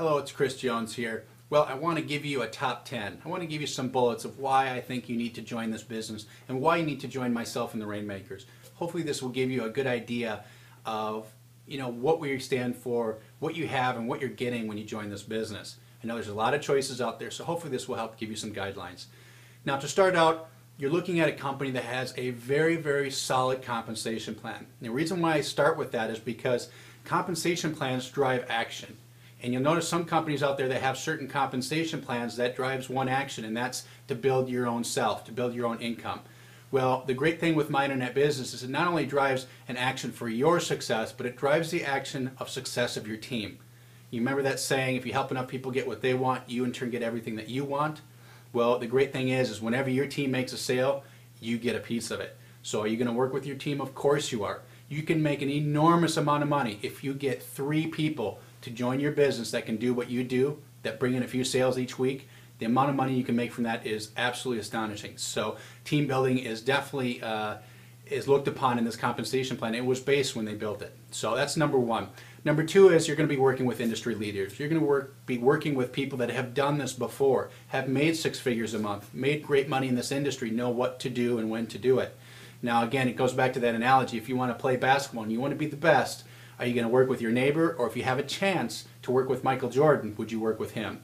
Hello, it's Chris Jones here. Well, I want to give you a top 10. I want to give you some bullets of why I think you need to join this business and why you need to join myself and the Rainmakers. Hopefully this will give you a good idea of what we stand for, what you have, and what you're getting when you join this business. I know there's a lot of choices out there, so hopefully this will help give you some guidelines. Now, to start out, you're looking at a company that has a very, very solid compensation plan. And the reason why I start with that is because compensation plans drive action. And you'll notice some companies out there that have certain compensation plans that drives one action, and that's to build your own self, to build your own income. Well, the great thing with My Internet Business is it not only drives an action for your success, but it drives the action of success of your team. You remember that saying, if you help enough people get what they want, you in turn get everything that you want? Well, the great thing is whenever your team makes a sale, you get a piece of it. So are you going to work with your team? Of course you are. You can make an enormous amount of money if you get 3 people to join your business that can do what you do, that bring in a few sales each week. The amount of money you can make from that is absolutely astonishing. So team building is definitely is looked upon in this compensation plan. It was based when they built it. So that's number 1. Number 2 is you're going to be working with industry leaders. You're going to be working with people that have done this before, have made 6 figures a month, made great money in this industry, know what to do and when to do it. Now again, it goes back to that analogy. If you want to play basketball and you want to be the best, are you going to work with your neighbor, or if you have a chance to work with Michael Jordan, would you work with him?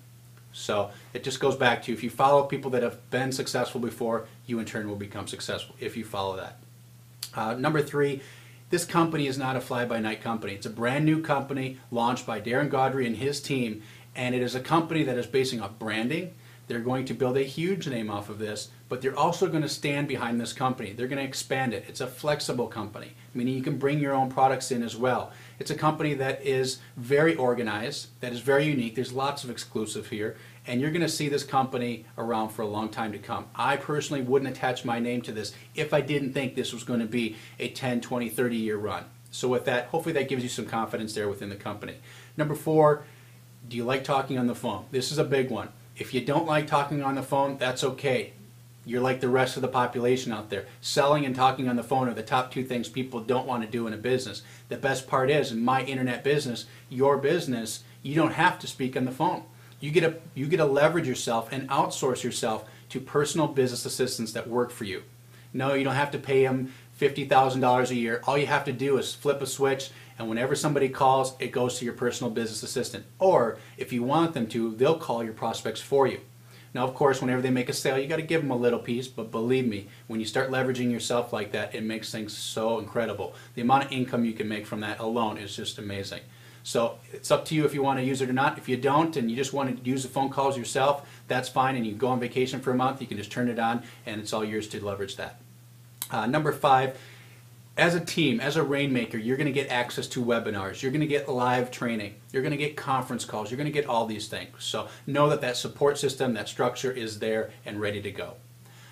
So it just goes back to if you follow people that have been successful before, you in turn will become successful if you follow that. Number 3, this company is not a fly-by-night company. It's a brand new company launched by Darren Gaudry and his team, and it is a company that is basing on branding. They're going to build a huge name off of this, but they're also going to stand behind this company. They're going to expand it. It's a flexible company, meaning you can bring your own products in as well. It's a company that is very organized, that is very unique. There's lots of exclusive here, and you're going to see this company around for a long time to come. I personally wouldn't attach my name to this if I didn't think this was going to be a 10, 20, 30-year run. So with that, hopefully that gives you some confidence there within the company. Number 4, do you like talking on the phone? This is a big one. If you don't like talking on the phone, that's okay. You're like the rest of the population out there. Selling and talking on the phone are the top 2 things people don't want to do in a business. The best part is, in My Internet Business, your business, you don't have to speak on the phone. You get to leverage yourself and outsource yourself to personal business assistants that work for you. No, you don't have to pay them $50,000 a year. All you have to do is flip a switch, and whenever somebody calls, it goes to your personal business assistant. Or if you want them to, they'll call your prospects for you. Now, of course, whenever they make a sale, you got to give them a little piece, but believe me, when you start leveraging yourself like that, it makes things so incredible. The amount of income you can make from that alone is just amazing. So it's up to you if you want to use it or not. If you don't and you just want to use the phone calls yourself, that's fine, and you go on vacation for a month, you can just turn it on, and it's all yours to leverage that. Number 5, as a team, as a Rainmaker, you're going to get access to webinars. You're going to get live training. You're going to get conference calls. You're going to get all these things. So know that that support system, that structure is there and ready to go.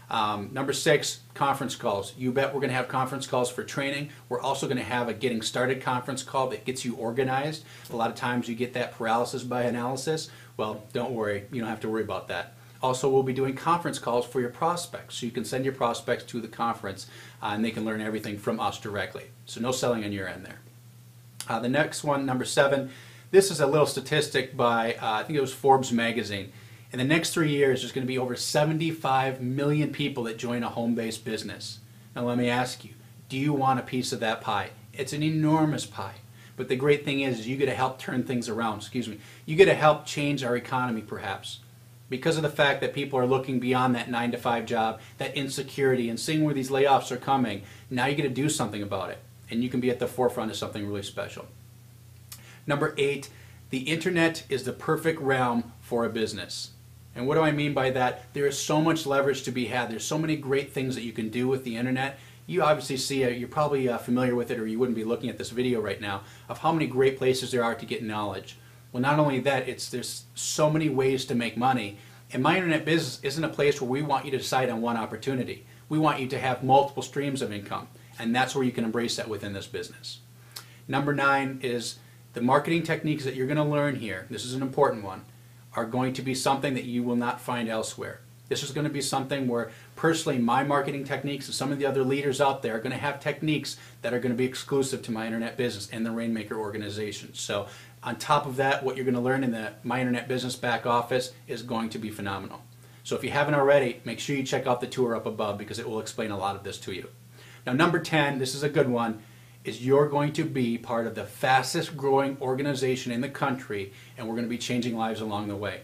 Number 6, conference calls. You bet we're going to have conference calls for training. We're also going to have a getting started conference call that gets you organized. A lot of times you get that paralysis by analysis. Well, don't worry. You don't have to worry about that. Also, we'll be doing conference calls for your prospects, so you can send your prospects to the conference and they can learn everything from us directly. So no selling on your end there. The next one, number 7, this is a little statistic by, I think it was Forbes magazine. In the next 3 years, there's going to be over 75 million people that join a home-based business. Now let me ask you, do you want a piece of that pie? It's an enormous pie. But the great thing is you get to help turn things around, You get to help change our economy perhaps. Because of the fact that people are looking beyond that 9-to-5 job, that insecurity, and seeing where these layoffs are coming, now you get to do something about it. And you can be at the forefront of something really special. Number 8, the internet is the perfect realm for a business. And what do I mean by that? There is so much leverage to be had. There's so many great things that you can do with the internet. You obviously see, you're probably familiar with it, or you wouldn't be looking at this video right now, of how many great places there are to get knowledge. Well, not only that, there's so many ways to make money. And My Internet Business isn't a place where we want you to decide on one opportunity. We want you to have multiple streams of income, and that's where you can embrace that within this business. Number 9 is the marketing techniques that you're going to learn here. This is an important one. Are going to be something that you will not find elsewhere. This is going to be something where personally my marketing techniques and some of the other leaders out there are going to have techniques that are going to be exclusive to My Internet Business and the Rainmaker organization. So on top of that, what you're going to learn in the My Internet Business back office is going to be phenomenal. So if you haven't already, make sure you check out the tour up above because it will explain a lot of this to you. Now number 10, this is a good one, is you're going to be part of the fastest growing organization in the country, and we're going to be changing lives along the way.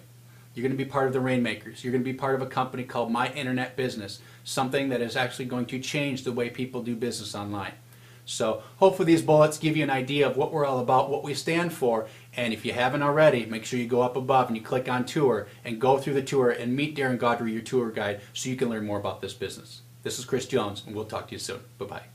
You're going to be part of the Rainmakers. You're going to be part of a company called My Internet Business, something that is actually going to change the way people do business online. So hopefully these bullets give you an idea of what we're all about, what we stand for, and if you haven't already, make sure you go up above and you click on tour and go through the tour and meet Darren Gaudry, your tour guide, so you can learn more about this business. This is Chris Jones, and we'll talk to you soon. Bye-bye.